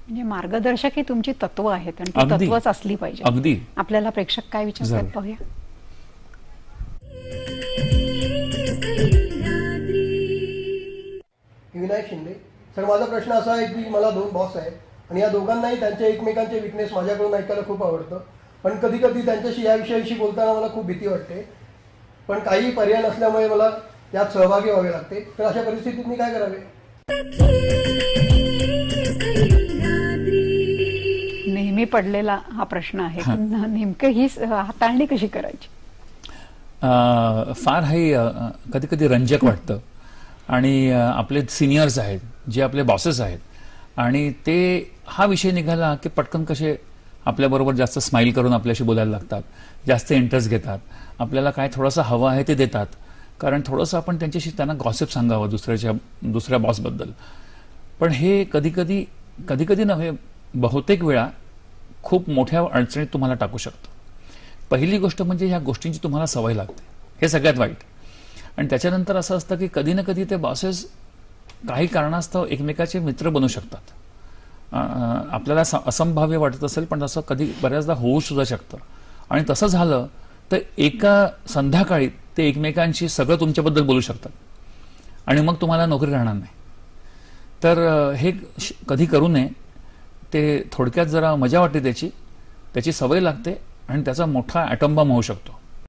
म्हणजे मार्गदर्शक ही तुमची तत्व आहेत आणि ती अगदी. तत्वच असली पाहिजे. अगदी. आपल्याला प्रेक्षक काय विचारतात जरूर. पाहूया. विनायक शिंदे सर, माझा प्रश्न असा आहे की मला 2 बॉस आहेत आणि या दोघांनाही त्यांच्या एकमेकांचे विकनेस माझ्याकडून ऐकायला खूप आवडतं, पण कधी कधी त्यांच्याशी या विषयाशी बोलताना मला खूप भीती वाटते, पण काही पर्याय नसल्यामुळे मला यात सहभागी व्हावे लागते. तर अशा परिस्थितीत मी काय करावे? नेहमी पडलेला हा प्रश्न आहे. नेमकं ही हाताळणी कशी करायची? फार हे कधी कधी रंजक वाटतं आणि आपले सिनियर्स आहेत, जे आपले बॉसेस आहेत, आणि ते हा विषय निघाला की पटकन कसे आपल्याबरोबर जास्त स्माईल करून आपल्याशी बोलायला लागतात, जास्त इंटरेस्ट घेतात, आपल्याला काय थोडंसं हवं आहे ते देतात, कारण थोडंसं आपण त्यांच्याशी त्यांना गॉसिप सांगावं दुसऱ्या बॉसबद्दल. पण हे कधी कधी नव्हे, बहुतेक वेळा खूप मोठ्या अडचणीत तुम्हाला टाकू शकतं. पहिली गोष्ट म्हणजे ह्या गोष्टींची तुम्हाला सवय लागते, हे सगळ्यात वाईट. आणि त्याच्यानंतर असं असतं की कधी ना कधी ते बॉसेस काही कारणास्तव एकमेकाचे मित्र बनू शकतात. आपल्याला असंभाव्य वाटत असेल, पण तसं कधी बऱ्याचदा होऊ सुद्धा शकतं. आणि तसं झालं तर एका संध्याकाळी ते एकमेकांशी सगळं तुमच्याबद्दल बोलू शकतात आणि मग तुम्हाला नोकरी राहणार नाही. तर हे कधी करू नये. ते थोडक्यात जरा मजा वाटते, त्याची सवय लागते आणि त्याचा मोठा ॲटॉम बॉम्ब होऊ शकतो.